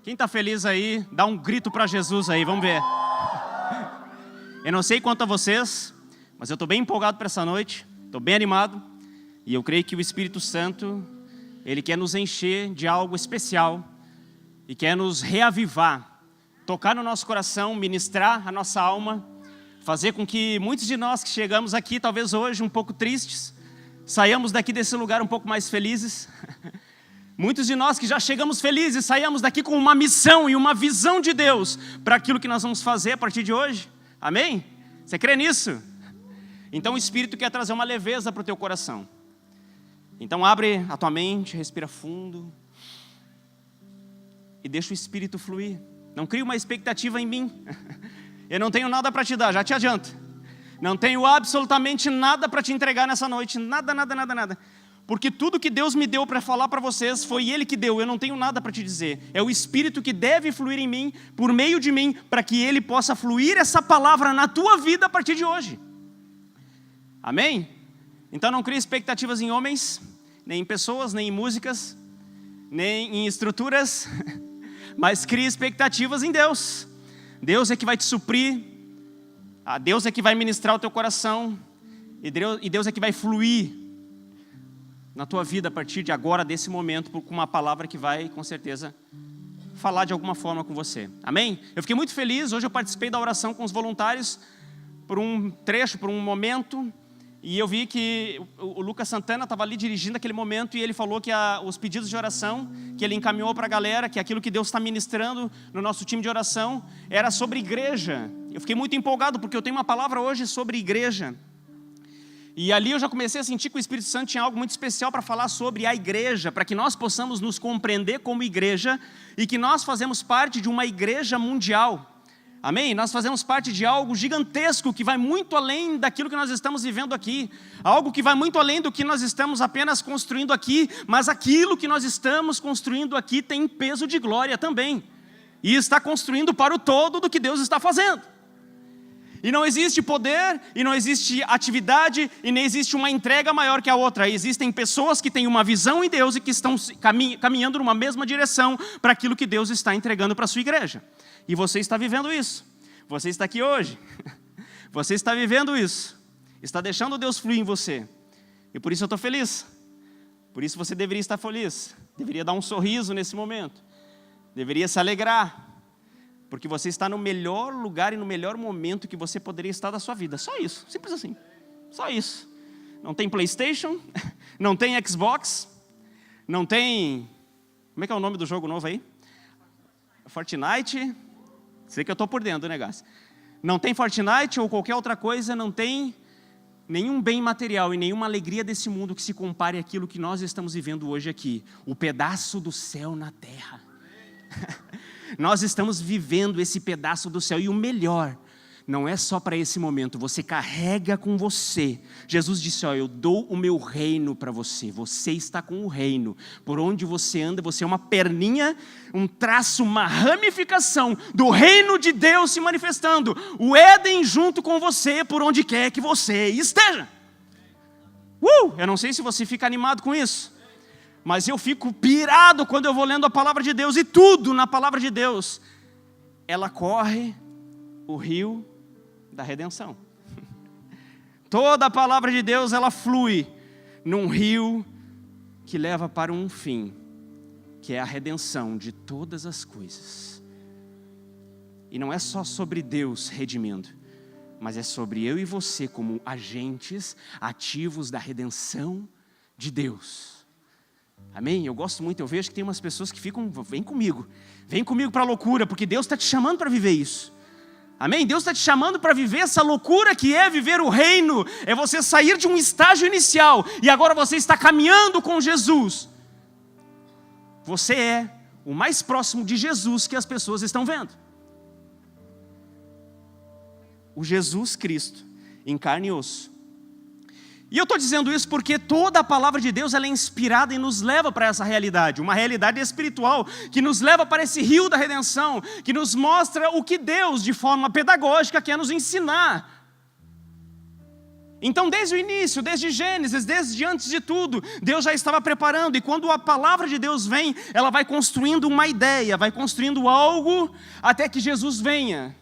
Quem está feliz aí, dá um grito para Jesus aí, vamos ver. Eu não sei quanto a vocês, mas eu estou bem empolgado para essa noite, estou bem animado. E eu creio que o Espírito Santo, Ele quer nos encher de algo especial e quer nos reavivar, tocar no nosso coração, ministrar a nossa alma, fazer com que muitos de nós que chegamos aqui, talvez hoje um pouco tristes, saiamos daqui desse lugar um pouco mais felizes. Muitos de nós que já chegamos felizes, saímos daqui com uma missão e uma visão de Deus para aquilo que nós vamos fazer a partir de hoje. Amém? Você crê nisso? Então o Espírito quer trazer uma leveza para o teu coração. Então abre a tua mente, respira fundo e deixa o Espírito fluir. Não cria uma expectativa em mim. Eu não tenho nada para te dar, já te adianto. Não tenho absolutamente nada para te entregar nessa noite. Nada. Porque tudo que Deus me deu para falar para vocês, foi Ele que deu, eu não tenho nada para te dizer. É o Espírito que deve fluir em mim, por meio de mim, para que Ele possa fluir essa palavra na tua vida a partir de hoje. Amém? Então não crie expectativas em homens, nem em pessoas, nem em músicas, nem em estruturas, mas crie expectativas em Deus. Deus é que vai te suprir, Deus é que vai ministrar o teu coração, e Deus é que vai fluir na tua vida a partir de agora, desse momento, com uma palavra que vai, com certeza, falar de alguma forma com você. Amém? Eu fiquei muito feliz, hoje eu participei da oração com os voluntários, por um trecho, por um momento, e eu vi que o Lucas Santana estava ali dirigindo aquele momento, e ele falou que os pedidos de oração, que ele encaminhou para a galera, que aquilo que Deus está ministrando no nosso time de oração, era sobre igreja. Eu fiquei muito empolgado, porque eu tenho uma palavra hoje sobre igreja. E ali eu já comecei a sentir que o Espírito Santo tinha algo muito especial para falar sobre a igreja, para que nós possamos nos compreender como igreja e que nós fazemos parte de uma igreja mundial. Amém? Nós fazemos parte de algo gigantesco que vai muito além daquilo que nós estamos vivendo aqui. Algo que vai muito além do que nós estamos apenas construindo aqui, mas aquilo que nós estamos construindo aqui tem peso de glória também. E está construindo para o todo do que Deus está fazendo. E não existe poder, e não existe atividade, e nem existe uma entrega maior que a outra. Existem pessoas que têm uma visão em Deus e que estão caminhando numa mesma direção para aquilo que Deus está entregando para a sua igreja. E você está vivendo isso. Você está aqui hoje. Você está vivendo isso. Está deixando Deus fluir em você. E por isso eu estou feliz. Por isso você deveria estar feliz. Deveria dar um sorriso nesse momento. Deveria se alegrar. Porque você está no melhor lugar e no melhor momento que você poderia estar da sua vida. Só isso, simples assim. Só isso. Não tem PlayStation, não tem Xbox, não tem... Como é que é o nome do jogo novo aí? Fortnite. Sei que eu estou por dentro do negócio. Não tem Fortnite ou qualquer outra coisa, não tem nenhum bem material e nenhuma alegria desse mundo que se compare àquilo que nós estamos vivendo hoje aqui. O pedaço do céu na terra. Nós estamos vivendo esse pedaço do céu. E o melhor, não é só para esse momento. Você carrega com você. Jesus disse, eu dou o meu reino para você. Você está com o reino. Por onde você anda, você é uma perninha, um traço, uma ramificação do reino de Deus se manifestando. O Éden junto com você, por onde quer que você esteja. Eu não sei se você fica animado com isso. Mas eu fico pirado quando eu vou lendo a palavra de Deus. E tudo na palavra de Deus, ela corre o rio da redenção. Toda a palavra de Deus, ela flui num rio que leva para um fim, que é a redenção de todas as coisas. E não é só sobre Deus redimindo, mas é sobre eu e você como agentes ativos da redenção de Deus. Amém? Eu gosto muito, eu vejo que tem umas pessoas que ficam, vem comigo para a loucura, porque Deus está te chamando para viver isso. Amém? Deus está te chamando para viver essa loucura que é viver o reino, é você sair de um estágio inicial, e agora você está caminhando com Jesus. Você é o mais próximo de Jesus que as pessoas estão vendo. O Jesus Cristo, em carne e osso. E eu estou dizendo isso porque toda a palavra de Deus ela é inspirada e nos leva para essa realidade. Uma realidade espiritual que nos leva para esse rio da redenção. Que nos mostra o que Deus, de forma pedagógica, quer nos ensinar. Então, desde o início, desde Gênesis, desde antes de tudo, Deus já estava preparando. E quando a palavra de Deus vem, ela vai construindo uma ideia, vai construindo algo até que Jesus venha.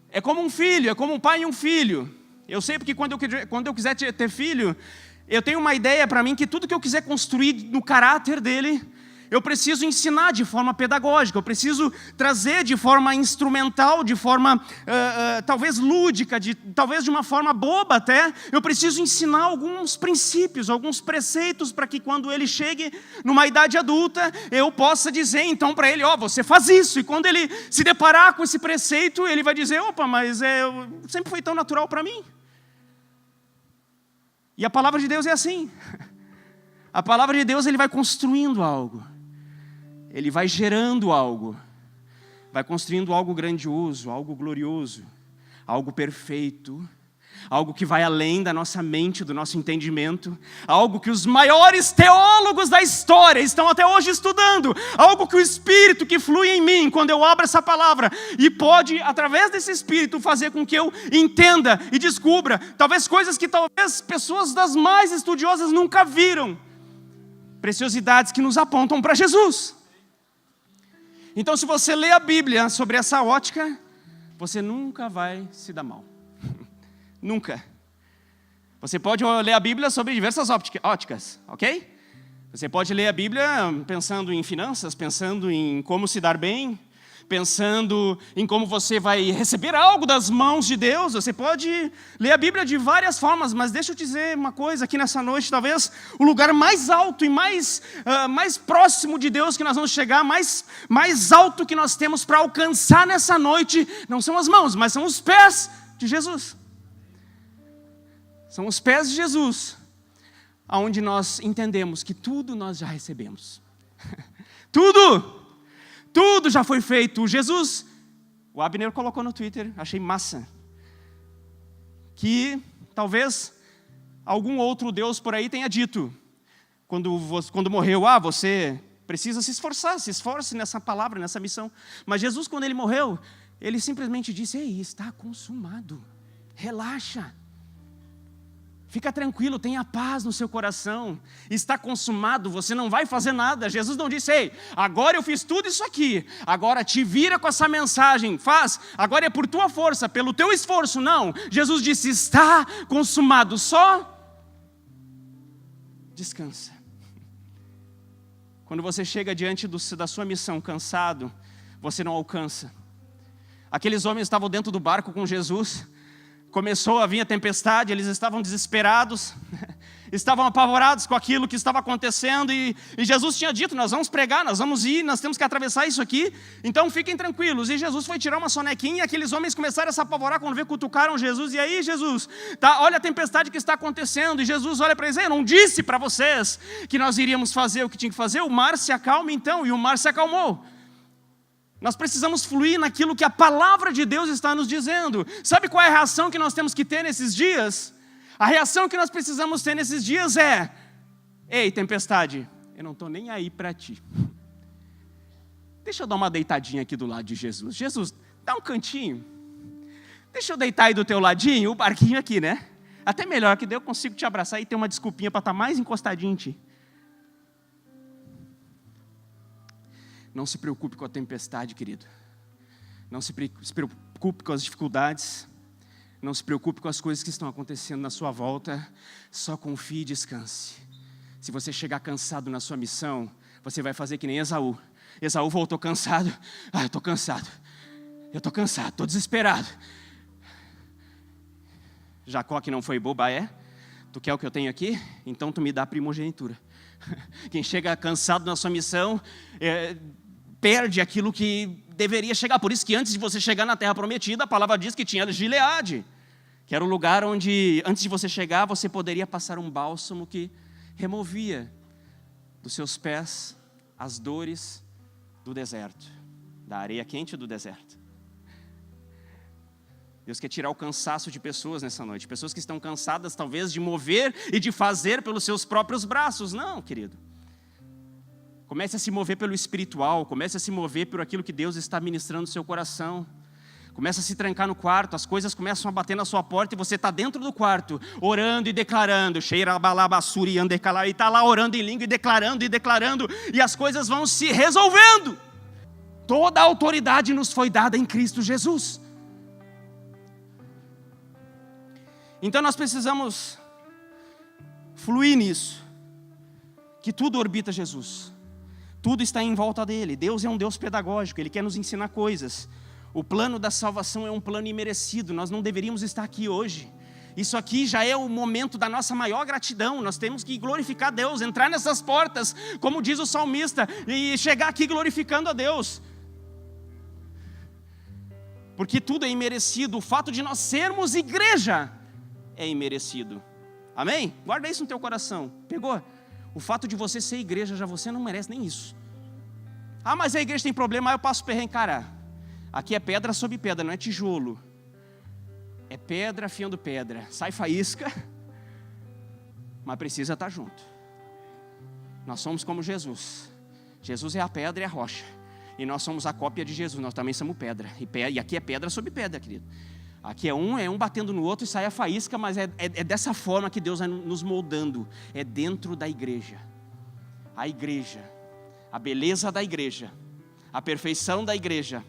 É como um filho, é como um pai e um filho. Eu sei porque quando eu quiser ter filho, eu tenho uma ideia para mim que tudo que eu quiser construir no caráter dele, eu preciso ensinar de forma pedagógica, eu preciso trazer de forma instrumental, de forma talvez lúdica, talvez de uma forma boba até. Eu preciso ensinar alguns princípios, alguns preceitos para que quando ele chegue numa idade adulta, eu possa dizer então para ele, você faz isso. E quando ele se deparar com esse preceito, ele vai dizer, opa, mas sempre foi tão natural para mim. E a palavra de Deus é assim. A palavra de Deus, ele vai construindo algo. Ele vai gerando algo. Vai construindo algo grandioso, algo glorioso, algo perfeito. Algo que vai além da nossa mente, do nosso entendimento. Algo que os maiores teólogos da história estão até hoje estudando. Algo que o Espírito que flui em mim, quando eu abro essa palavra, e pode, através desse Espírito, fazer com que eu entenda e descubra, talvez coisas que talvez pessoas das mais estudiosas nunca viram. Preciosidades que nos apontam para Jesus. Então, se você lê a Bíblia sobre essa ótica, você nunca vai se dar mal. Nunca. Você pode ler a Bíblia sobre diversas óticas, ok? Você pode ler a Bíblia pensando em finanças, pensando em como se dar bem, pensando em como você vai receber algo das mãos de Deus. Você pode ler a Bíblia de várias formas, mas deixa eu te dizer uma coisa aqui nessa noite, talvez o lugar mais alto e mais próximo de Deus que nós vamos chegar, mais alto que nós temos para alcançar nessa noite, não são as mãos, mas são os pés de Jesus. São os pés de Jesus, aonde nós entendemos que tudo nós já recebemos. Tudo já foi feito. Jesus, o Abner colocou no Twitter, achei massa, que talvez algum outro Deus por aí tenha dito, quando morreu, você precisa se esforce nessa palavra, nessa missão. Mas Jesus, quando ele morreu, ele simplesmente disse, ei, está consumado, relaxa. Fica tranquilo, tenha paz no seu coração. Está consumado, você não vai fazer nada. Jesus não disse, ei, agora eu fiz tudo isso aqui, agora te vira com essa mensagem, faz, agora é por tua força, pelo teu esforço. Não, Jesus disse, está consumado, só descansa. Quando você chega diante da sua missão cansado, você não alcança. Aqueles homens estavam dentro do barco com Jesus. Começou a vir a tempestade, eles estavam desesperados, estavam apavorados com aquilo que estava acontecendo, e Jesus tinha dito, nós vamos pregar, nós vamos ir, nós temos que atravessar isso aqui, então fiquem tranquilos. E Jesus foi tirar uma sonequinha, e aqueles homens começaram a se apavorar quando cutucaram Jesus. E aí, Jesus, olha a tempestade que está acontecendo. E Jesus olha para eles, eu não disse para vocês que nós iríamos fazer o que tinha que fazer? O mar se acalma então, e o mar se acalmou. Nós precisamos fluir naquilo que a palavra de Deus está nos dizendo. Sabe qual é a reação que nós temos que ter nesses dias? A reação que nós precisamos ter nesses dias é, ei, tempestade, eu não estou nem aí para ti. Deixa eu dar uma deitadinha aqui do lado de Jesus. Jesus, dá um cantinho. Deixa eu deitar aí do teu ladinho, o barquinho aqui, né? Até melhor, que daí eu consigo te abraçar e ter uma desculpinha para estar mais encostadinho em ti. Não se preocupe com a tempestade, querido. Não se preocupe com as dificuldades. Não se preocupe com as coisas que estão acontecendo na sua volta. Só confie e descanse. Se você chegar cansado na sua missão, você vai fazer que nem Esaú. Esaú voltou cansado. Eu estou cansado. Eu estou cansado, estou desesperado. Jacó, que não foi boba, Tu quer o que eu tenho aqui? Então tu me dá a primogenitura. Quem chega cansado na sua missão, perde aquilo que deveria chegar. Por isso que antes de você chegar na terra prometida, a palavra diz que tinha Gileade, que era o lugar onde, antes de você chegar, você poderia passar um bálsamo que removia dos seus pés as dores do deserto, da areia quente do deserto. Deus quer tirar o cansaço de pessoas nessa noite, pessoas que estão cansadas talvez de mover e de fazer pelos seus próprios braços. Não, querido. Comece a se mover pelo espiritual, comece a se mover por aquilo que Deus está ministrando no seu coração. Começa a se trancar no quarto, as coisas começam a bater na sua porta e você está dentro do quarto, orando e declarando, e está lá orando em língua e declarando, e as coisas vão se resolvendo. Toda a autoridade nos foi dada em Cristo Jesus. Então nós precisamos fluir nisso, que tudo orbita Jesus, tudo está em volta dele. Deus é um Deus pedagógico, Ele quer nos ensinar coisas. O plano da salvação é um plano imerecido, nós não deveríamos estar aqui hoje. Isso aqui já é o momento da nossa maior gratidão, nós temos que glorificar Deus, entrar nessas portas, como diz o salmista, e chegar aqui glorificando a Deus. Porque tudo é imerecido, o fato de nós sermos igreja é imerecido. Amém? Guarda isso no teu coração. Pegou? O fato de você ser igreja, já você não merece nem isso. Ah, mas a igreja tem problema, eu passo perrengue. Cara, aqui é pedra sobre pedra, não é tijolo. É pedra afiando pedra. Sai faísca, mas precisa estar junto. Nós somos como Jesus. Jesus é a pedra e a rocha. E nós somos a cópia de Jesus, nós também somos pedra. E aqui é pedra sobre pedra, querido. Aqui é um batendo no outro e sai a faísca, mas é dessa forma que Deus vai nos moldando. É dentro da igreja. A igreja, a beleza da igreja, a perfeição da igreja.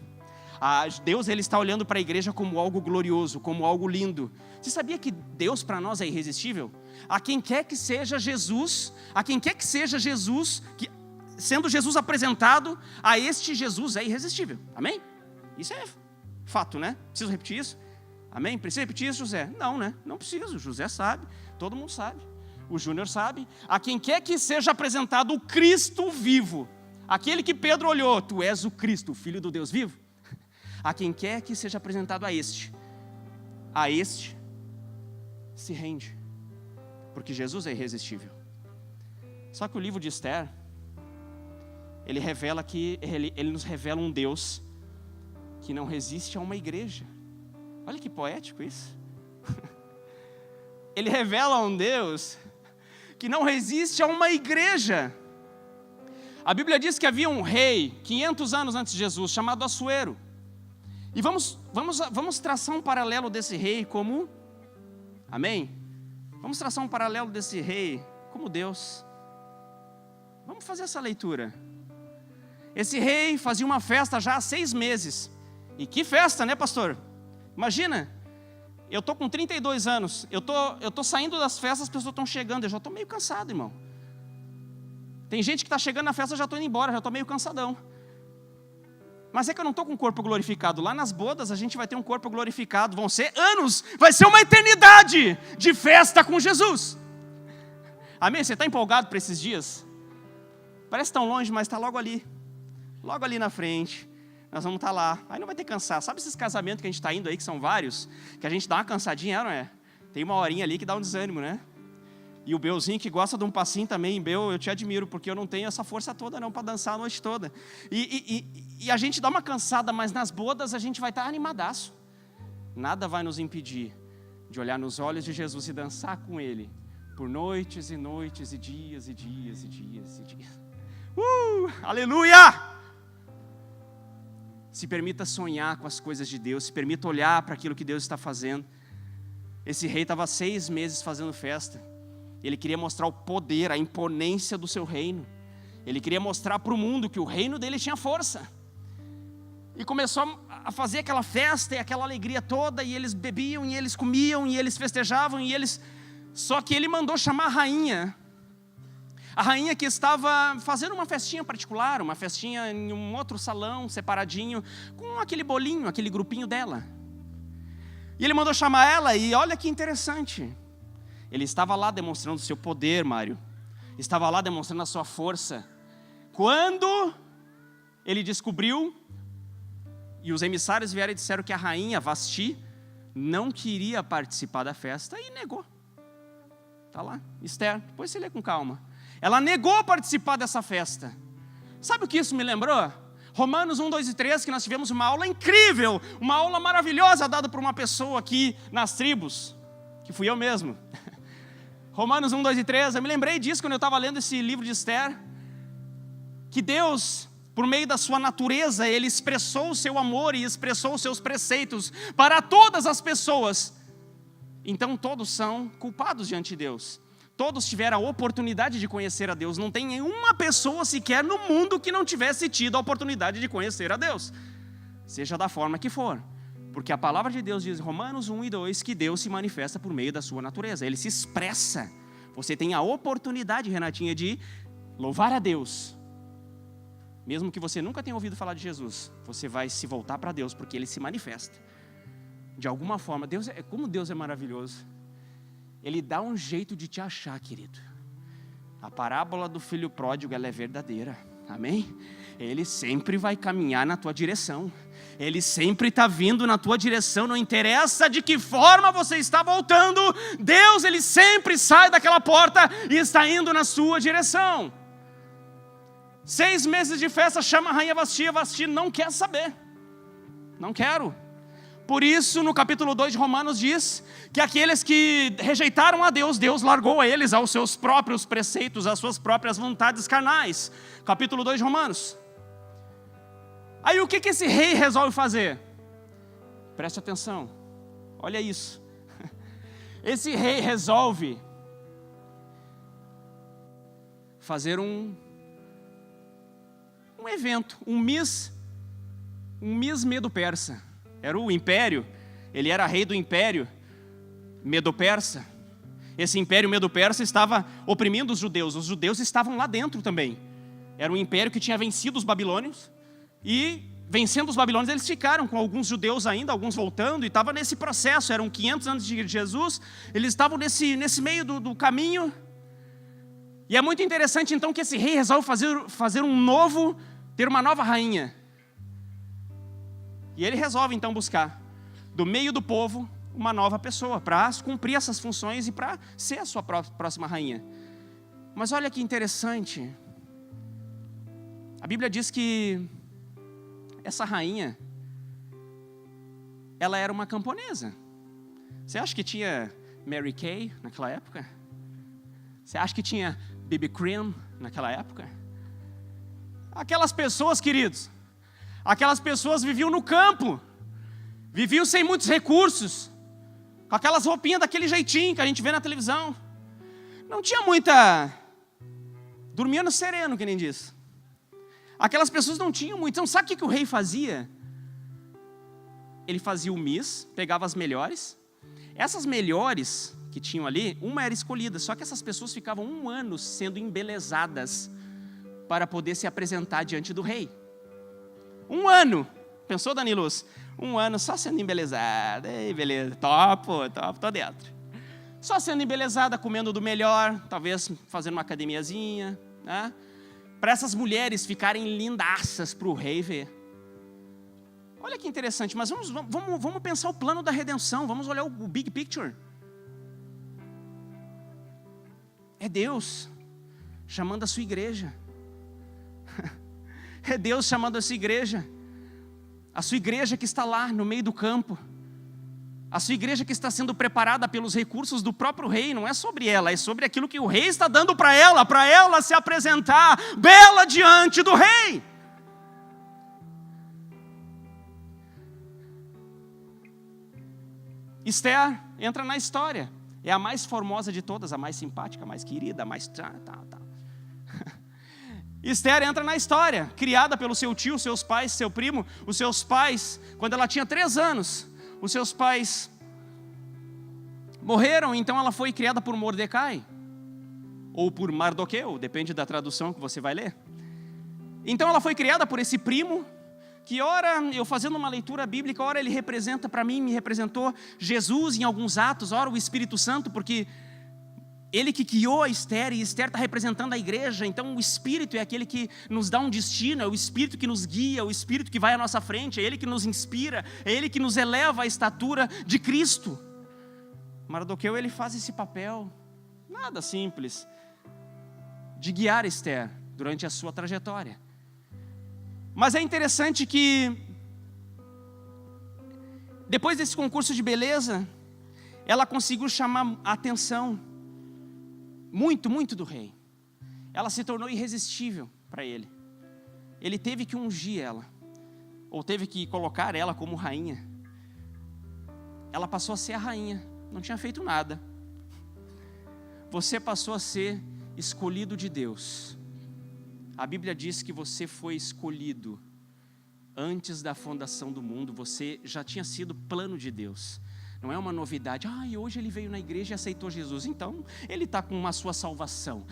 Deus, Ele está olhando para a igreja como algo glorioso, como algo lindo. Você sabia que Deus para nós é irresistível? A quem quer que seja Jesus, sendo Jesus apresentado, a este Jesus é irresistível. Amém? Isso é fato, né? Preciso repetir isso? Amém? Precisa repetir isso, José? Não, né? Não preciso. José sabe, todo mundo sabe. O Júnior sabe. A quem quer que seja apresentado o Cristo vivo, aquele que Pedro olhou, tu és o Cristo, o Filho do Deus vivo. A quem quer que seja apresentado a este se rende, porque Jesus é irresistível. Só que o livro de Esther, ele nos revela um Deus que não resiste a uma igreja. Olha que poético isso. Ele revela um Deus que não resiste a uma igreja. A Bíblia diz que havia um rei 500 anos antes de Jesus, chamado Assuero. E vamos traçar um paralelo desse rei como... Amém? Vamos traçar um paralelo desse rei como Deus. Vamos fazer essa leitura. Esse rei fazia uma festa já há 6 meses. E que festa, né, pastor? Imagina, eu estou com 32 anos, eu tô saindo das festas, as pessoas estão chegando, eu já estou meio cansado, irmão. Tem gente que está chegando na festa, eu já estou indo embora, já estou meio cansadão. Mas é que eu não estou com o corpo glorificado. Lá nas bodas a gente vai ter um corpo glorificado, vão ser anos, vai ser uma eternidade de festa com Jesus. Amém? Você está empolgado para esses dias? Parece tão longe, mas está logo ali na frente. Nós vamos estar lá, aí não vai ter cansaço. Sabe esses casamentos que a gente está indo aí, que são vários, que a gente dá uma cansadinha, não é? Tem uma horinha ali que dá um desânimo, né? E o Belzinho que gosta de um passinho também, Bel, eu te admiro, porque eu não tenho essa força toda não para dançar a noite toda. E a gente dá uma cansada, mas nas bodas a gente vai estar animadaço. Nada vai nos impedir de olhar nos olhos de Jesus e dançar com Ele, por noites e noites e dias e dias e dias e dias. Aleluia! Se permita sonhar com as coisas de Deus, se permita olhar para aquilo que Deus está fazendo. Esse rei estava 6 meses fazendo festa. Ele queria mostrar o poder, a imponência do seu reino. Ele queria mostrar para o mundo que o reino dele tinha força. E começou a fazer aquela festa e aquela alegria toda, e eles bebiam, e eles comiam, e eles festejavam, Só que ele mandou chamar a rainha que estava fazendo uma festinha particular, uma festinha em um outro salão, separadinho, com aquele bolinho, aquele grupinho dela. E ele mandou chamar ela, e olha que interessante. Ele estava lá demonstrando o seu poder, Mário. Estava lá demonstrando a sua força. Quando ele descobriu, e os emissários vieram e disseram que a rainha Vasti não queria participar da festa, e negou. Está lá, Esther, depois você lê com calma. Ela negou participar dessa festa. Sabe o que isso me lembrou? Romanos 1, 2 e 3, que nós tivemos uma aula incrível, uma aula maravilhosa dada por uma pessoa aqui nas tribos, que fui eu mesmo. Romanos 1, 2 e 3, eu me lembrei disso quando eu estava lendo esse livro de Esther, que Deus Por meio da sua natureza, ele expressou o seu amor e expressou os seus preceitos para todas as pessoas. Então todos são culpados diante de Deus. Todos tiveram a oportunidade de conhecer a Deus. Não tem nenhuma pessoa sequer no mundo que não tivesse tido a oportunidade de conhecer a Deus. Seja da forma que for. Porque a palavra de Deus diz, Romanos 1 e 2, que Deus se manifesta por meio da sua natureza. Ele se expressa. Você tem a oportunidade, Renatinha, de louvar a Deus. Mesmo que você nunca tenha ouvido falar de Jesus, você vai se voltar para Deus, porque Ele se manifesta. De alguma forma, como Deus é maravilhoso. Ele dá um jeito de te achar, querido. A parábola do filho pródigo, ela é verdadeira. Amém? Ele sempre vai caminhar na tua direção. Ele sempre está vindo na tua direção. Não interessa de que forma você está voltando. Deus, Ele sempre sai daquela porta e está indo na sua direção. 6 meses de festa, chama a rainha Vasti. Vasti não quer saber. Não quero. Por isso, no capítulo 2 de Romanos diz que aqueles que rejeitaram a Deus, Deus largou a eles aos seus próprios preceitos, às suas próprias vontades carnais. Capítulo 2 de Romanos. Aí o que esse rei resolve fazer? Preste atenção, olha isso. Esse rei resolve fazer um evento, um Miss Medo-Persa. Era o império, ele era rei do império Medo-Persa. Esse império Medo-Persa estava oprimindo os judeus estavam lá dentro também. Era um império que tinha vencido os babilônios, e vencendo os babilônios eles ficaram com alguns judeus ainda, alguns voltando, e estava nesse processo, eram 500 anos de Jesus, eles estavam nesse meio do caminho. E é muito interessante então que esse rei resolve ter uma nova rainha. E ele resolve então buscar, do meio do povo, uma nova pessoa, para cumprir essas funções e para ser a sua próxima rainha. Mas olha que interessante, a Bíblia diz que essa rainha, ela era uma camponesa. Você acha que tinha Mary Kay naquela época? Você acha que tinha BB Cream naquela época? Aquelas pessoas, queridos, aquelas pessoas viviam no campo, viviam sem muitos recursos, com aquelas roupinhas daquele jeitinho que a gente vê na televisão. Não tinha muita... dormia no sereno, que nem diz. Aquelas pessoas não tinham muito. Então sabe o que o rei fazia? Ele fazia o Miss, pegava as melhores. Essas melhores que tinham ali, uma era escolhida, só que essas pessoas ficavam 1 ano sendo embelezadas para poder se apresentar diante do rei. 1 ano. Pensou, Danilus? 1 ano só sendo embelezada. Ei, beleza, topo, tô dentro. Só sendo embelezada, comendo do melhor, talvez fazendo uma academiazinha, né? Para essas mulheres ficarem lindaças para o rei ver. Olha que interessante, mas vamos pensar o plano da redenção, vamos olhar o big picture. É Deus chamando a sua igreja. É Deus chamando a sua igreja que está lá no meio do campo, a sua igreja que está sendo preparada pelos recursos do próprio rei. Não é sobre ela, é sobre aquilo que o rei está dando para ela se apresentar bela diante do rei. Esther entra na história, é a mais formosa de todas, a mais simpática, a mais querida, a mais... Esther entra na história, criada pelo seu tio, seus pais, seu primo. Os seus pais, quando ela tinha 3 anos, os seus pais morreram, então ela foi criada por Mordecai, ou por Mardoqueu, depende da tradução que você vai ler. Então ela foi criada por esse primo, que ora, eu fazendo uma leitura bíblica, ora ele representa para mim, me representou Jesus em alguns atos, ora o Espírito Santo, porque... ele que criou a Esther, e Esther está representando a igreja. Então o Espírito é aquele que nos dá um destino, é o Espírito que nos guia, é o Espírito que vai à nossa frente, é Ele que nos inspira, é Ele que nos eleva à estatura de Cristo. Mardoqueu, ele faz esse papel, nada simples, de guiar Esther durante a sua trajetória. Mas é interessante que, depois desse concurso de beleza, ela conseguiu chamar a atenção muito do rei. Ela se tornou irresistível para ele. ele teve que ungir ela, ou teve que colocar ela como rainha. Ela passou a ser a rainha, não tinha feito nada. Você passou a ser escolhido de Deus. A Bíblia diz que você foi escolhido antes da fundação do mundo. Você já tinha sido plano de Deus. Não é uma novidade. E hoje ele veio na igreja e aceitou Jesus. Então, ele está com uma sua salvação.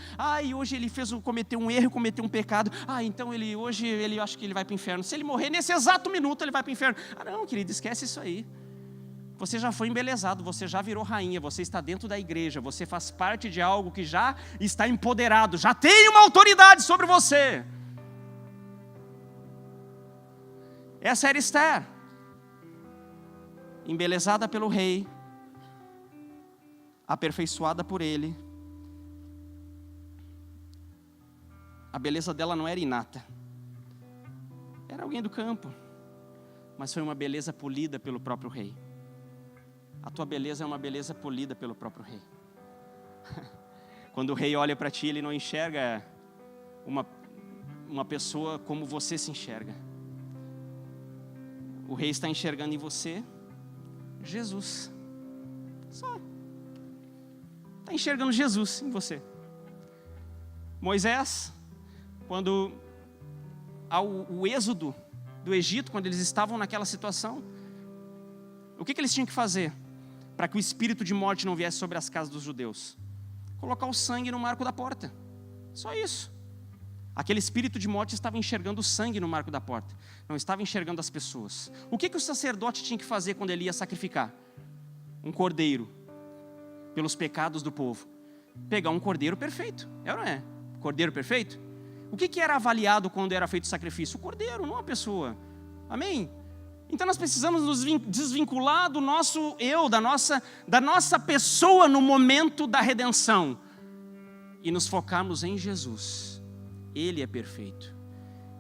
E hoje ele cometeu um erro, cometeu um pecado. Então hoje ele acha que ele vai para o inferno. Se ele morrer nesse exato minuto, ele vai para o inferno. Não, querido, esquece isso aí. Você já foi embelezado, você já virou rainha, você está dentro da igreja, você faz parte de algo que já está empoderado, já tem uma autoridade sobre você. Essa era Esther, embelezada pelo rei, aperfeiçoada por ele. A beleza dela não era inata, era alguém do campo, mas foi uma beleza polida pelo próprio rei. A tua beleza é uma beleza polida pelo próprio rei. Quando o rei olha para ti, ele não enxerga uma pessoa como você se enxerga. O rei está enxergando em você Jesus. Só. Está enxergando Jesus em você. Moisés, quando o êxodo do Egito, quando eles estavam naquela situação, o que eles tinham que fazer para que o espírito de morte não viesse sobre as casas dos judeus? Colocar o sangue no marco da porta. Só isso. Aquele espírito de morte estava enxergando o sangue no marco da porta, não estava enxergando as pessoas. O que o sacerdote tinha que fazer quando ele ia sacrificar? Um cordeiro, pelos pecados do povo. Pegar um cordeiro perfeito, é ou não é? Cordeiro perfeito? O que era avaliado quando era feito o sacrifício? O cordeiro, não a pessoa. Amém? Então nós precisamos nos desvincular do nosso eu, da nossa pessoa no momento da redenção, e nos focarmos em Jesus. Ele é perfeito,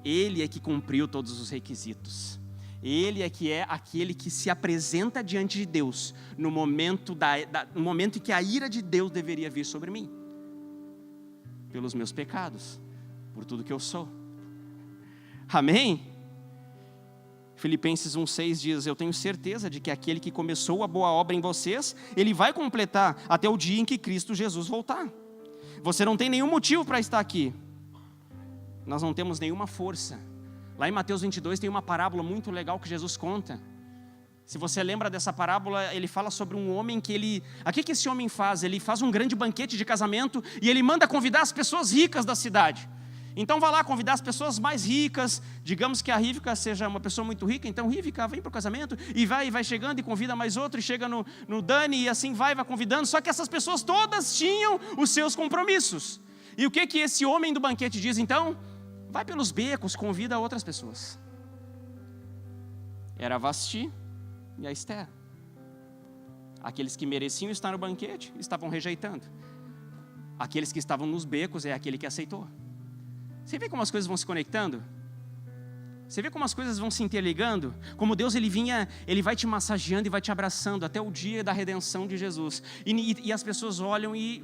Ele é que cumpriu todos os requisitos, Ele é que é aquele que se apresenta diante de Deus no momento, no momento em que a ira de Deus deveria vir sobre mim, pelos meus pecados, por tudo que eu sou. Amém? Filipenses 1,6 diz: eu tenho certeza de que aquele que começou a boa obra em vocês, Ele vai completar até o dia em que Cristo Jesus voltar. Você não tem nenhum motivo para estar aqui. Nós não temos nenhuma força. Lá em Mateus 22 tem uma parábola muito legal que Jesus conta. Se você lembra dessa parábola, ele fala sobre um homem que o que esse homem faz? Ele faz um grande banquete de casamento e ele manda convidar as pessoas ricas da cidade. Então vai lá convidar as pessoas mais ricas. Digamos que a Rívika seja uma pessoa muito rica, então Rívika, vem para o casamento, e vai chegando e convida mais outro, e chega no Dani, e assim vai convidando. Só que essas pessoas todas tinham os seus compromissos. E o que esse homem do banquete diz então? Vai pelos becos, convida outras pessoas. Era a Vasti e a Esther. Aqueles que mereciam estar no banquete estavam rejeitando. Aqueles que estavam nos becos é aquele que aceitou. Você vê como as coisas vão se conectando? Você vê como as coisas vão se interligando? Como Deus ele vai te massageando e vai te abraçando até o dia da redenção de Jesus. E as pessoas olham e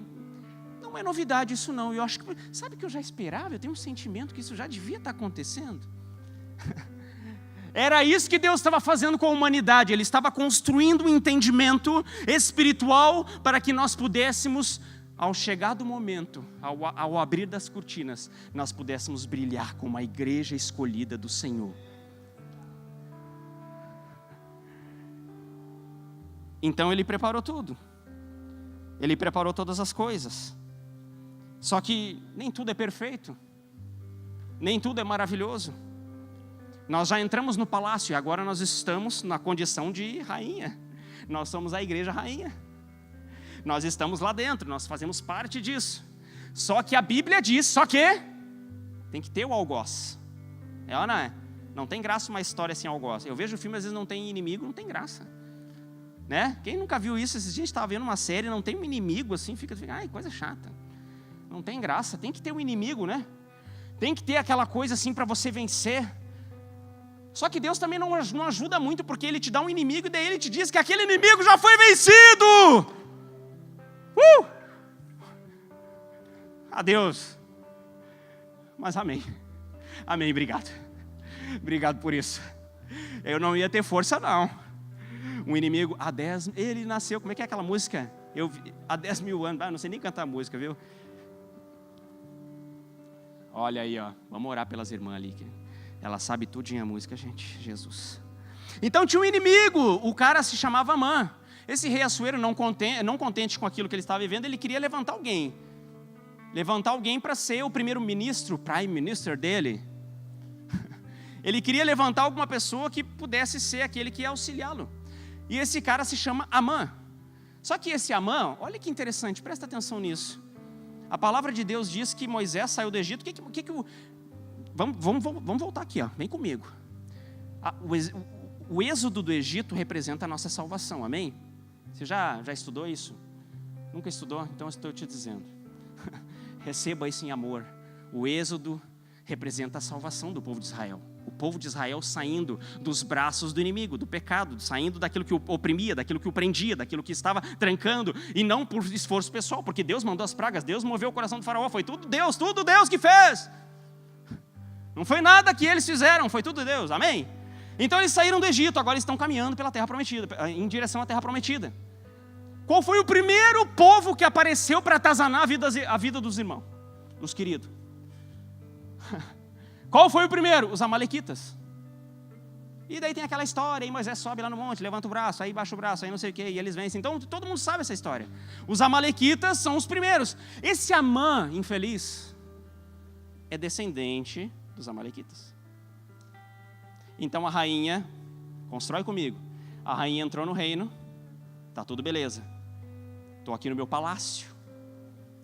não é novidade isso não. Eu acho que, sabe que eu já esperava? Eu tenho um sentimento que isso já devia estar acontecendo. Era isso que Deus estava fazendo com a humanidade. Ele estava construindo um entendimento espiritual para que nós pudéssemos, ao chegar do momento, ao abrir das cortinas, nós pudéssemos brilhar como a igreja escolhida do Senhor. Então Ele preparou tudo. Ele preparou todas as coisas. Só que nem tudo é perfeito. Nem tudo é maravilhoso. Nós já entramos no palácio e agora nós estamos na condição de rainha. Nós somos a igreja rainha. Nós estamos lá dentro, nós fazemos parte disso. Só que a Bíblia diz, tem que ter o algoz. É ou não é? Não tem graça uma história sem algoz. Eu vejo o filme, às vezes não tem inimigo, não tem graça. Né? Quem nunca viu isso? Esses dias a gente estava vendo uma série, não tem um inimigo assim, fica ai, coisa chata. Não tem graça, tem que ter um inimigo, né? Tem que ter aquela coisa assim para você vencer. Só que Deus também não ajuda muito, porque Ele te dá um inimigo e daí Ele te diz que aquele inimigo já foi vencido. Adeus. Mas amém. Amém, obrigado. Obrigado por isso. Eu não ia ter força, não. Um inimigo há 10... Ele nasceu, como é que é aquela música? Há 10 mil anos. Não sei nem cantar a música, viu? Olha aí, ó. Vamos orar pelas irmãs ali. Ela sabe tudinho a música, gente. Jesus. Então tinha um inimigo. O cara se chamava Amã. Esse rei Assuero, não contente com aquilo que ele estava vivendo, ele queria levantar alguém. Levantar alguém para ser o primeiro-ministro, prime minister dele. Ele queria levantar alguma pessoa que pudesse ser aquele que ia auxiliá-lo. E esse cara se chama Amã. Só que esse Amã, olha que interessante, presta atenção nisso. A palavra de Deus diz que Moisés saiu do Egito. Vamos voltar aqui, ó. Vem comigo. O êxodo do Egito representa a nossa salvação, amém? Você já estudou isso? Nunca estudou? Então eu estou te dizendo. Receba isso em amor. O êxodo representa a salvação do povo de Israel. O povo de Israel saindo dos braços do inimigo, do pecado, saindo daquilo que o oprimia, daquilo que o prendia, daquilo que estava trancando, e não por esforço pessoal, porque Deus mandou as pragas, Deus moveu o coração do faraó, foi tudo Deus que fez. Não foi nada que eles fizeram, foi tudo Deus, amém? Então eles saíram do Egito, agora estão caminhando pela terra prometida, em direção à terra prometida. Qual foi o primeiro povo que apareceu para atazanar a vida dos irmãos, dos queridos? Qual foi o primeiro? Os amalequitas. E daí tem aquela história, aí Moisés sobe lá no monte, levanta o braço, aí baixa o braço, aí não sei o que, e eles vencem. Então todo mundo sabe essa história. Os amalequitas são os primeiros. Esse Amã infeliz é descendente dos amalequitas. Então a rainha, constrói comigo, a rainha entrou no reino, tá tudo beleza. Estou aqui no meu palácio,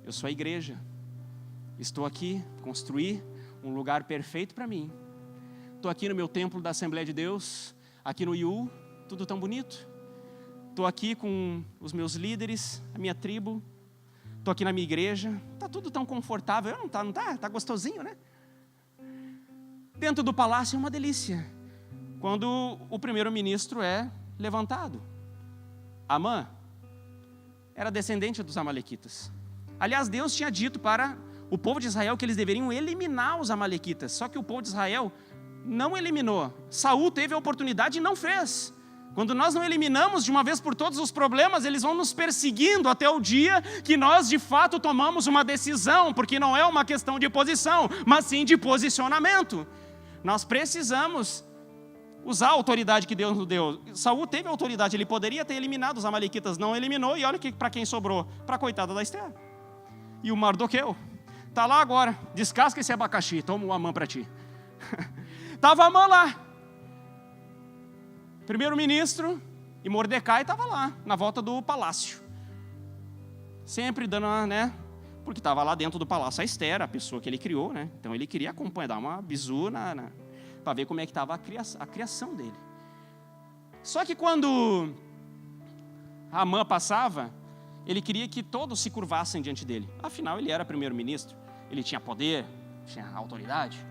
eu sou a igreja, estou aqui, construí um lugar perfeito para mim. Estou aqui no meu templo da Assembleia de Deus, aqui no IU, tudo tão bonito. Estou aqui com os meus líderes, a minha tribo. Estou aqui na minha igreja, está tudo tão confortável, não tá? Está gostosinho, né? Dentro do palácio é uma delícia. Quando o primeiro-ministro é levantado. Amã era descendente dos amalequitas. Aliás, Deus tinha dito para o povo de Israel que eles deveriam eliminar os amalequitas. Só que o povo de Israel não eliminou. Saul teve a oportunidade e não fez. Quando nós não eliminamos de uma vez por todas os problemas, eles vão nos perseguindo até o dia que nós de fato tomamos uma decisão, porque não é uma questão de posição, mas sim de posicionamento. Nós precisamos usar a autoridade que Deus nos deu. Saul teve autoridade, ele poderia ter eliminado os amalequitas, não eliminou, e olha para quem sobrou, para a coitada da Esther. E o Mardoqueu está lá agora, descasca esse abacaxi, toma um Amã para ti. Estava Amã lá, primeiro-ministro, e Mordecai estava lá, na volta do palácio, sempre dando, né, porque estava lá dentro do palácio a Esther, a pessoa que ele criou, né, então ele queria acompanhar, dar uma bisu para ver como é que estava a criação dele. Só que quando Amã passava, ele queria que todos se curvassem diante dele, afinal ele era primeiro-ministro, ele tinha poder, tinha autoridade,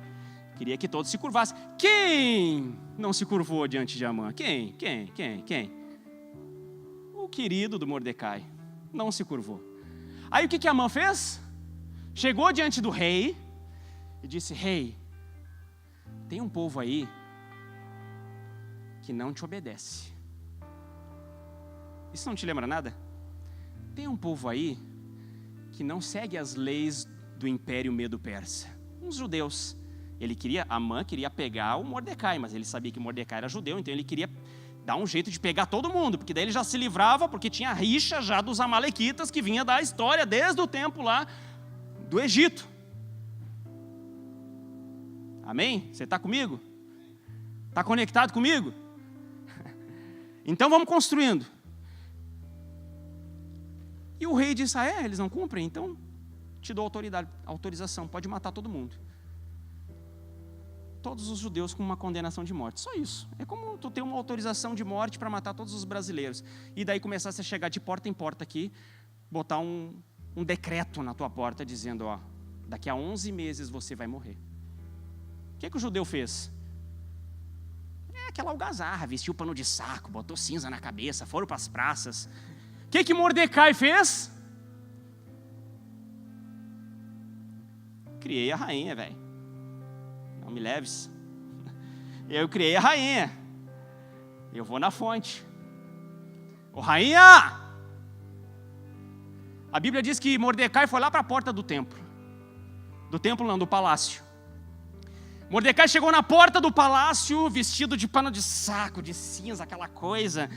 queria que todos se curvassem. Quem não se curvou diante de Amã? Quem? O querido do Mordecai não se curvou. Aí o que Amã fez? Chegou diante do rei e disse: rei, tem um povo aí que não te obedece. Isso não te lembra nada? Tem um povo aí que não segue as leis do Império Medo-Persa. Uns judeus. Amã queria pegar o Mordecai, mas ele sabia que Mordecai era judeu, então ele queria dar um jeito de pegar todo mundo, porque daí ele já se livrava, porque tinha rixa já dos amalequitas que vinha da história desde o tempo lá do Egito. Amém? Você está comigo? Está conectado comigo? Então vamos construindo. E o rei disse: eles não cumprem? Então te dou autorização, pode matar todo mundo. Todos os judeus com uma condenação de morte, só isso. É como tu ter uma autorização de morte para matar todos os brasileiros. E daí começasse a chegar de porta em porta aqui, botar um decreto na tua porta dizendo: daqui a 11 meses você vai morrer. O que o judeu fez? Aquela algazarra, vestiu pano de saco, botou cinza na cabeça, foram para as praças. O que Mordecai fez? Criei a rainha, velho. não me leves. Eu criei a rainha, eu vou na fonte. Ô rainha! A Bíblia diz que Mordecai foi lá para a porta do templo. Do templo não, do palácio. Mordecai chegou na porta do palácio vestido de pano de saco, de cinza, aquela coisa.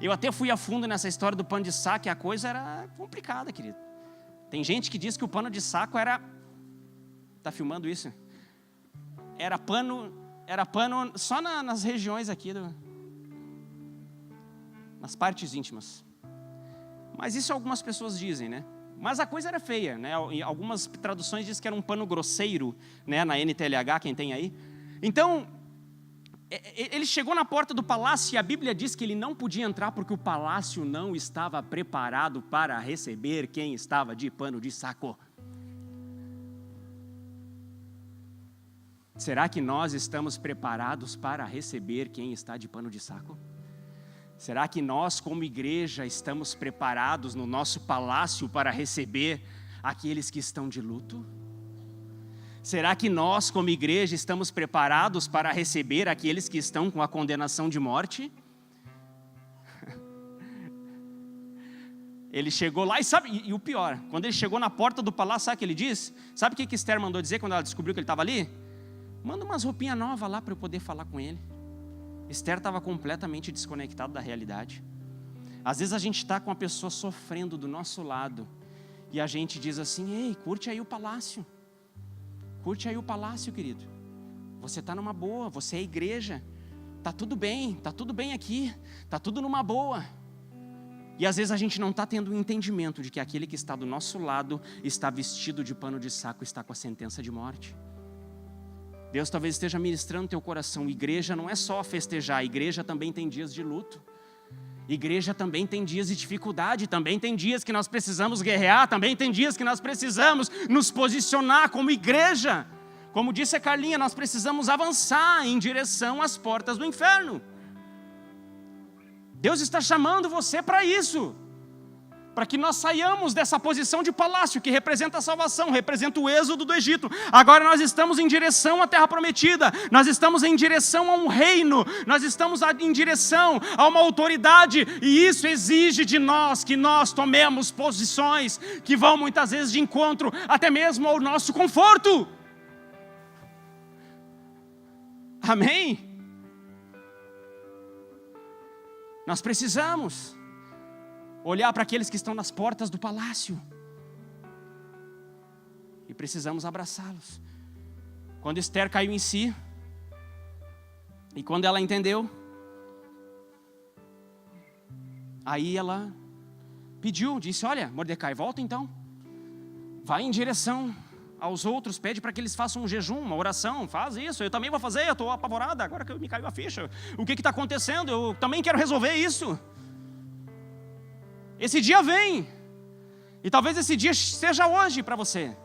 Eu até fui a fundo nessa história do pano de saco e a coisa era complicada, querido. Tem gente que diz que o pano de saco era... Está filmando isso? Era pano só nas regiões aqui, nas partes íntimas. Mas isso algumas pessoas dizem, né? Mas a coisa era feia, né? Em algumas traduções diz que era um pano grosseiro, né? Na NTLH, quem tem aí. Então, ele chegou na porta do palácio e a Bíblia diz que ele não podia entrar porque o palácio não estava preparado para receber quem estava de pano de saco. Será que nós estamos preparados para receber quem está de pano de saco? Será que nós, como igreja, estamos preparados no nosso palácio para receber aqueles que estão de luto? Será que nós, como igreja, estamos preparados para receber aqueles que estão com a condenação de morte? Ele chegou lá e o pior, quando ele chegou na porta do palácio, sabe o que ele disse? Sabe o que Esther mandou dizer quando ela descobriu que ele estava ali? Manda umas roupinhas novas lá para eu poder falar com ele. Esther estava completamente desconectada da realidade. Às vezes a gente está com a pessoa sofrendo do nosso lado e a gente diz assim: ei, curte aí o palácio. Curte aí o palácio, querido. Você está numa boa, você é igreja. Está tudo bem aqui. Está tudo numa boa. E às vezes a gente não está tendo um entendimento de que aquele que está do nosso lado está vestido de pano de saco, está com a sentença de morte. Deus talvez esteja ministrando teu coração. Igreja não é só festejar, igreja também tem dias de luto. Igreja também tem dias de dificuldade, também tem dias que nós precisamos guerrear, também tem dias que nós precisamos nos posicionar como igreja. Como disse a Carlinha, nós precisamos avançar em direção às portas do inferno. Deus está chamando você para isso. Para que nós saiamos dessa posição de palácio, que representa a salvação, representa o êxodo do Egito. Agora nós estamos em direção à terra prometida, nós estamos em direção a um reino, nós estamos em direção a uma autoridade, e isso exige de nós que nós tomemos posições que vão muitas vezes de encontro até mesmo ao nosso conforto. Amém? Nós precisamos olhar para aqueles que estão nas portas do palácio e precisamos abraçá-los. Quando Esther caiu em si e quando ela entendeu, aí ela pediu, disse: olha, Mordecai, volta então, vai em direção aos outros, pede para que eles façam um jejum, uma oração, faz isso, eu também vou fazer, eu estou apavorada, agora que me caiu a ficha, o que está acontecendo? Eu também quero resolver isso. Esse dia vem, e talvez esse dia seja hoje para você.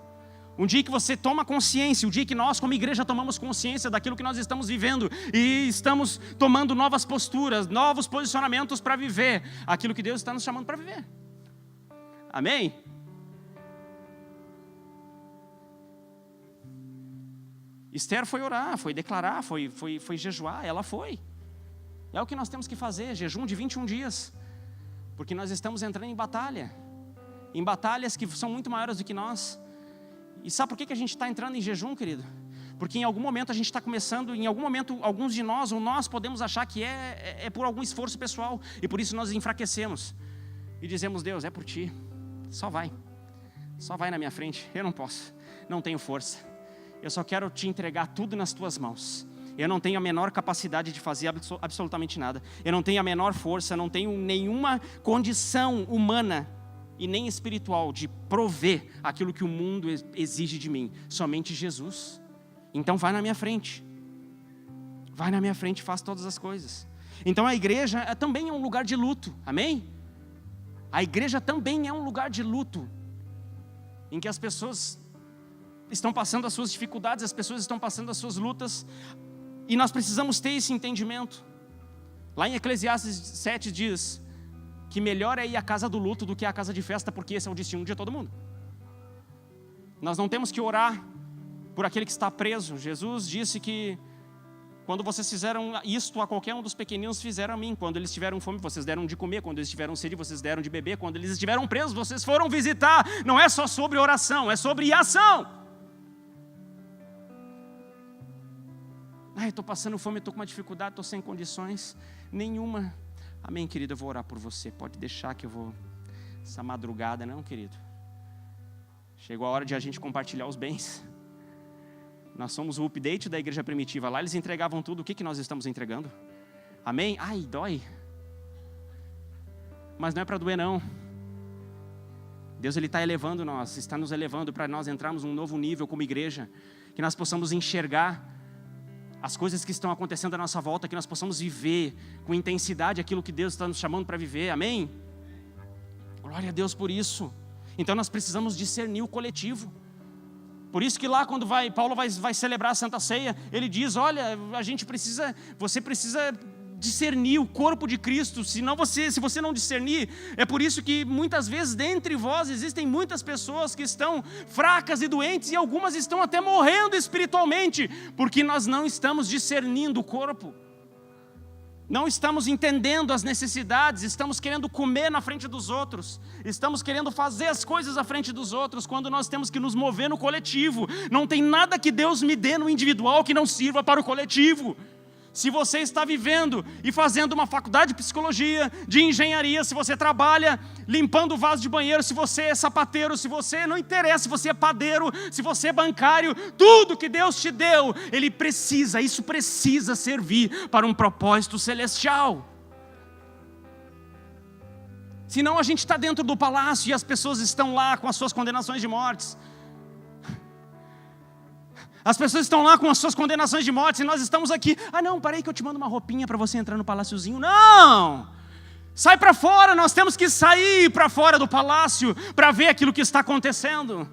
Um dia que você toma consciência, o dia que nós como igreja tomamos consciência daquilo que nós estamos vivendo e estamos tomando novas posturas, novos posicionamentos para viver aquilo que Deus está nos chamando para viver. Amém? Esther foi orar, foi declarar, foi jejuar, ela foi. É o que nós temos que fazer, jejum de 21 dias. Porque nós estamos entrando em batalhas que são muito maiores do que nós. E sabe por que a gente está entrando em jejum, querido? Porque em algum momento a gente está começando, em algum momento alguns de nós, ou nós podemos achar que é por algum esforço pessoal, e por isso nós enfraquecemos, e dizemos: Deus, é por Ti, só vai na minha frente, eu não posso, não tenho força, eu só quero Te entregar tudo nas Tuas mãos. Eu não tenho a menor capacidade de fazer absolutamente nada. Eu não tenho a menor força, não tenho nenhuma condição humana e nem espiritual de prover aquilo que o mundo exige de mim. Somente Jesus. Então vai na minha frente. Vai na minha frente e faz todas as coisas. Então a igreja também é um lugar de luto. Amém? A igreja também é um lugar de luto, em que as pessoas estão passando as suas dificuldades, as pessoas estão passando as suas lutas. E nós precisamos ter esse entendimento. Lá em Eclesiastes 7 diz que melhor é ir à casa do luto do que à casa de festa, porque esse é o destino de todo mundo. Nós não temos que orar por aquele que está preso. Jesus disse que quando vocês fizeram isto a qualquer um dos pequeninos, fizeram a mim. Quando eles tiveram fome, vocês deram de comer. Quando eles tiveram sede, vocês deram de beber. Quando eles estiveram presos, vocês foram visitar. Não é só sobre oração, é sobre ação. Estou passando fome, estou com uma dificuldade, estou sem condições nenhuma. Amém, querido, eu vou orar por você. Pode deixar que eu vou essa madrugada, não, querido. Chegou a hora de a gente compartilhar os bens. Nós somos o update da igreja primitiva. Lá eles entregavam tudo. O que nós estamos entregando? Amém? Ai, dói. Mas não é para doer, não. Deus ele está elevando nós, está nos elevando para nós entrarmos num novo nível como igreja. Que nós possamos enxergar as coisas que estão acontecendo à nossa volta, que nós possamos viver com intensidade aquilo que Deus está nos chamando para viver. Amém? Glória a Deus por isso. Então nós precisamos discernir o coletivo. Por isso que lá quando Paulo vai celebrar a Santa Ceia, ele diz, olha, você precisa discernir o corpo de Cristo, se você não discernir, é por isso que muitas vezes dentre vós existem muitas pessoas que estão fracas e doentes e algumas estão até morrendo espiritualmente, porque nós não estamos discernindo o corpo. Não estamos entendendo as necessidades, estamos querendo comer na frente dos outros, estamos querendo fazer as coisas à frente dos outros, quando nós temos que nos mover no coletivo. Não tem nada que Deus me dê no individual que não sirva para o coletivo. Se você está vivendo e fazendo uma faculdade de psicologia, de engenharia, se você trabalha limpando vaso de banheiro, se você é sapateiro, se você não interessa, se você é padeiro, se você é bancário, tudo que Deus te deu, isso precisa servir para um propósito celestial. Senão a gente está dentro do palácio e as pessoas estão lá com as suas condenações de morte. As pessoas estão lá com as suas condenações de morte e nós estamos aqui. Não, parei que eu te mando uma roupinha para você entrar no paláciozinho. Não! Sai para fora, nós temos que sair para fora do palácio para ver aquilo que está acontecendo.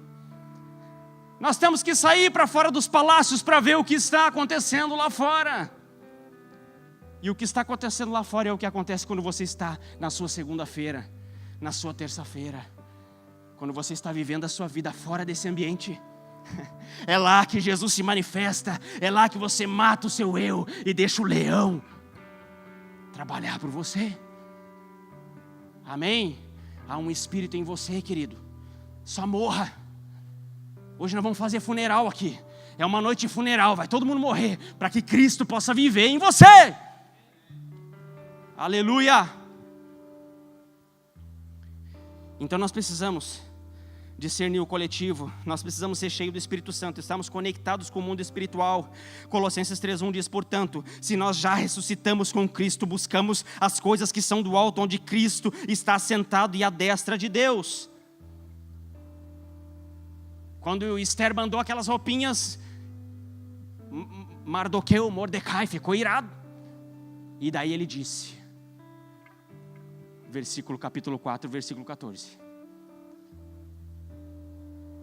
Nós temos que sair para fora dos palácios para ver o que está acontecendo lá fora. E o que está acontecendo lá fora é o que acontece quando você está na sua segunda-feira, na sua terça-feira. Quando você está vivendo a sua vida fora desse ambiente. É lá que Jesus se manifesta, é lá que você mata o seu eu e deixa o leão trabalhar por você. Amém? Há um espírito em você, querido. Só morra. Hoje nós vamos fazer funeral aqui. É uma noite de funeral, vai todo mundo morrer para que Cristo possa viver em você. Aleluia. Então nós precisamos discernir o coletivo, nós precisamos ser cheios do Espírito Santo, estamos conectados com o mundo espiritual. Colossenses 3:1 diz, portanto, se nós já ressuscitamos com Cristo, buscamos as coisas que são do alto, onde Cristo está sentado e à destra de Deus. Quando Esther mandou aquelas roupinhas, Mordecai ficou irado, e daí ele disse, capítulo 4, versículo 14,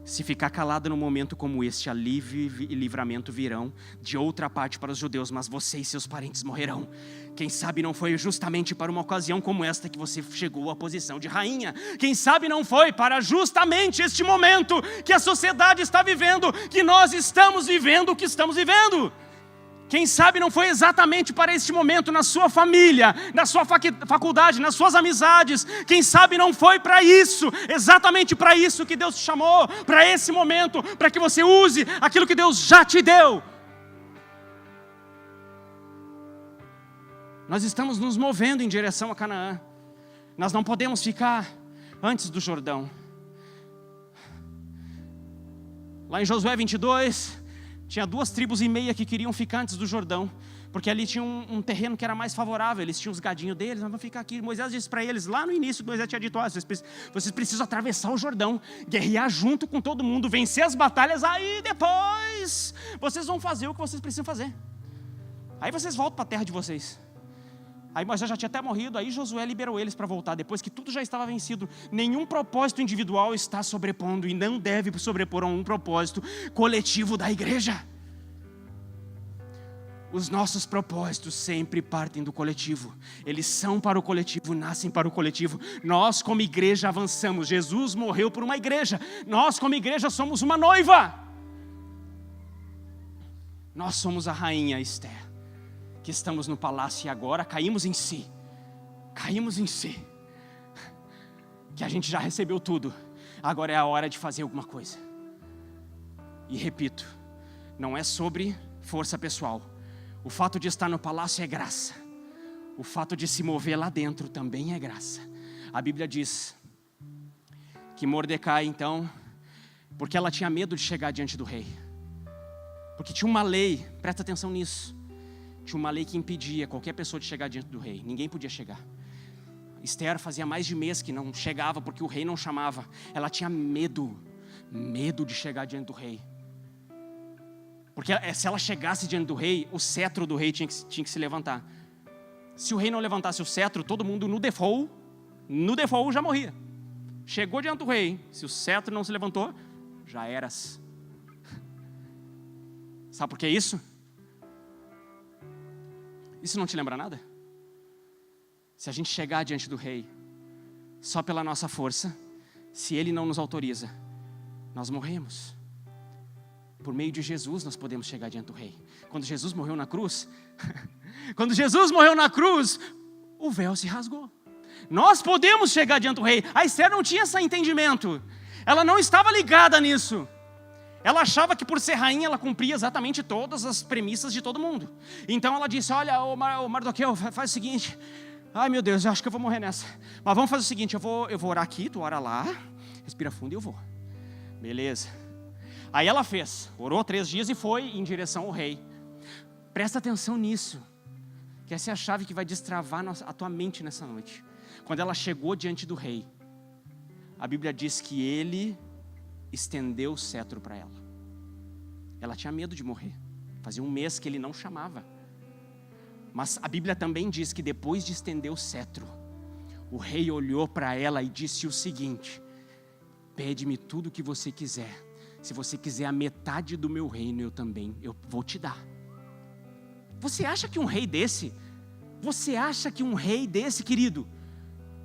se ficar calado num momento como este, alívio e livramento virão de outra parte para os judeus, mas você e seus parentes morrerão. Quem sabe não foi justamente para uma ocasião como esta que você chegou à posição de rainha. Quem sabe não foi para justamente este momento que a sociedade está vivendo, que nós estamos vivendo o que estamos vivendo. Quem sabe não foi exatamente para este momento na sua família, na sua faculdade, nas suas amizades. Quem sabe não foi para isso, exatamente para isso que Deus te chamou, para esse momento, para que você use aquilo que Deus já te deu. Nós estamos nos movendo em direção a Canaã. Nós não podemos ficar antes do Jordão. Lá em Josué 22... tinha 2,5 tribos que queriam ficar antes do Jordão, porque ali tinha um terreno que era mais favorável, eles tinham os gadinhos deles, nós vamos ficar aqui. Moisés disse para eles, lá no início, Moisés tinha dito, vocês precisam atravessar o Jordão, guerrear junto com todo mundo, vencer as batalhas, aí depois vocês vão fazer o que vocês precisam fazer. Aí vocês voltam para a terra de vocês. Aí Moisés já tinha até morrido, aí Josué liberou eles para voltar, depois que tudo já estava vencido. Nenhum propósito individual está sobrepondo e não deve sobrepor a um propósito coletivo da igreja. Os nossos propósitos sempre partem do coletivo. Eles são para o coletivo, nascem para o coletivo. Nós como igreja avançamos. Jesus morreu por uma igreja. Nós como igreja somos uma noiva. Nós somos a rainha Esther, que estamos no palácio e agora caímos em si. Que a gente já recebeu tudo, agora é a hora de fazer alguma coisa. E repito, não é sobre força pessoal. O fato de estar no palácio é graça. O fato de se mover lá dentro também é graça. A Bíblia diz que Mordecai, então, porque ela tinha medo de chegar diante do rei. Porque tinha uma lei, presta atenção nisso. Tinha uma lei que impedia qualquer pessoa de chegar diante do rei. Ninguém podia chegar. Esther fazia mais de mês que não chegava porque o rei não chamava. Ela tinha medo de chegar diante do rei. Porque se ela chegasse diante do rei, o cetro do rei tinha que se levantar. Se o rei não levantasse o cetro, todo mundo no default já morria. Chegou diante do rei, se o cetro não se levantou, já eras. Sabe por que isso? Isso não te lembra nada? Se a gente chegar diante do rei, só pela nossa força, se ele não nos autoriza, nós morremos. Por meio de Jesus nós podemos chegar diante do rei. Quando Jesus morreu na cruz, o véu se rasgou. Nós podemos chegar diante do rei. A Esther não tinha esse entendimento. Ela não estava ligada nisso. Ela achava que por ser rainha ela cumpria exatamente todas as premissas de todo mundo. Então ela disse, olha, o Mardoqueu, faz o seguinte. Ai meu Deus, eu acho que eu vou morrer nessa. Mas vamos fazer o seguinte, eu vou orar aqui, tu ora lá. Respira fundo e eu vou. Beleza. Aí ela fez, orou 3 dias e foi em direção ao rei. Presta atenção nisso, que essa é a chave que vai destravar a tua mente nessa noite. Quando ela chegou diante do rei, a Bíblia diz que ele estendeu o cetro para ela. Ela tinha medo de morrer, fazia 1 mês que ele não chamava. Mas a Bíblia também diz que depois de estender o cetro, o rei olhou para ela e disse o seguinte: pede-me tudo o que você quiser. Se você quiser a metade do meu reino, eu vou te dar. Você acha que um rei desse, querido,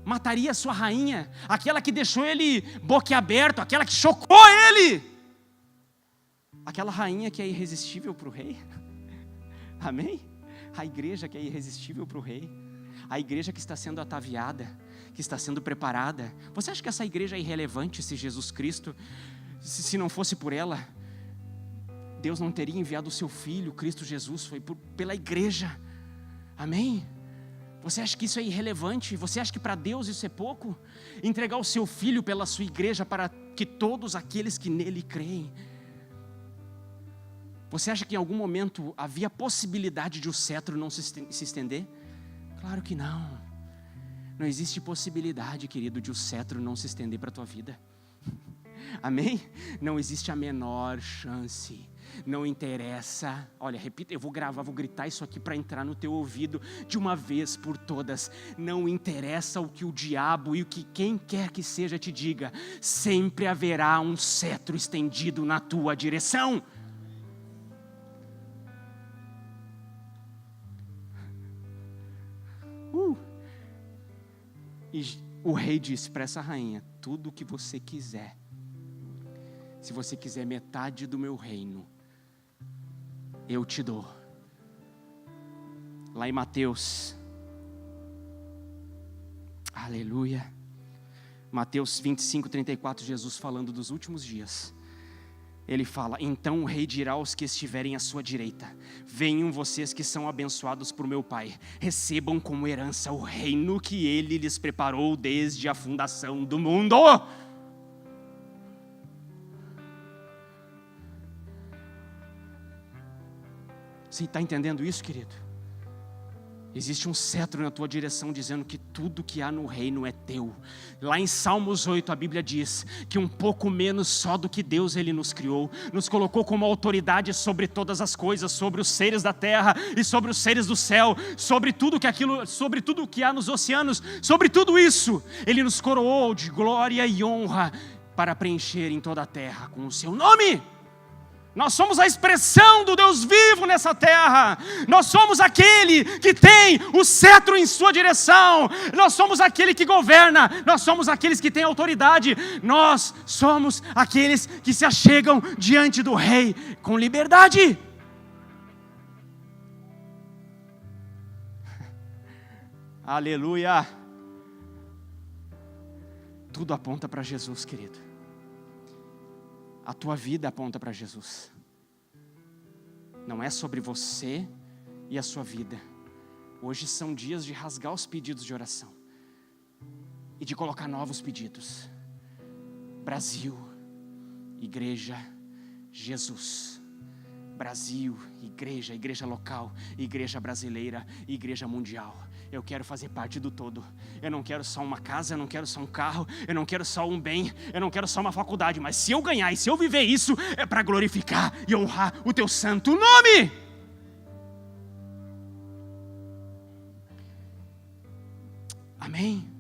mataria a sua rainha, aquela que deixou ele boquiaberto, aquela que chocou ele, aquela rainha que é irresistível para o rei? Amém? A igreja que é irresistível para o rei, a igreja que está sendo ataviada, que está sendo preparada. Você acha que essa igreja é irrelevante se Jesus Cristo, se não fosse por ela, Deus não teria enviado o seu Filho, Cristo Jesus, foi pela igreja. Amém? Você acha que isso é irrelevante? Você acha que para Deus isso é pouco? Entregar o seu Filho pela sua igreja para que todos aqueles que nele creem. Você acha que em algum momento havia possibilidade de o cetro não se estender? Claro que não. Não existe possibilidade, querido, de o cetro não se estender para a tua vida. Amém? Não existe a menor chance. Não interessa. Olha, repita, eu vou gritar isso aqui para entrar no teu ouvido de uma vez por todas. Não interessa o que o diabo e o que quem quer que seja te diga. Sempre haverá um cetro estendido na tua direção. E o rei disse para essa rainha: tudo o que você quiser. Se você quiser metade do meu reino, eu te dou. Lá em Mateus, aleluia, Mateus 25, 34, Jesus falando dos últimos dias. Ele fala: então o rei dirá aos que estiverem à sua direita: venham vocês que são abençoados por meu Pai, recebam como herança o reino que Ele lhes preparou desde a fundação do mundo. Você está entendendo isso, querido? Existe um cetro na tua direção dizendo que tudo que há no reino é teu. Lá em Salmos 8 a Bíblia diz que um pouco menos só do que Deus Ele nos criou, nos colocou como autoridade sobre todas as coisas, sobre os seres da terra e sobre os seres do céu, sobre tudo que há nos oceanos, sobre tudo isso Ele nos coroou de glória e honra para preencher em toda a terra com o seu nome. Nós somos a expressão do Deus vivo nessa terra. Nós somos aquele que tem o cetro em sua direção. Nós somos aquele que governa. Nós somos aqueles que têm autoridade. Nós somos aqueles que se achegam diante do rei com liberdade. Aleluia. Tudo aponta para Jesus, querido. A tua vida aponta para Jesus. Não é sobre você e a sua vida. Hoje são dias de rasgar os pedidos de oração e de colocar novos pedidos. Brasil, igreja, Jesus. Brasil, igreja local, igreja brasileira, igreja mundial. Eu quero fazer parte do todo. Eu não quero só uma casa, eu não quero só um carro, eu não quero só um bem, eu não quero só uma faculdade, mas se eu ganhar e se eu viver isso, é para glorificar e honrar o teu santo nome. Amém.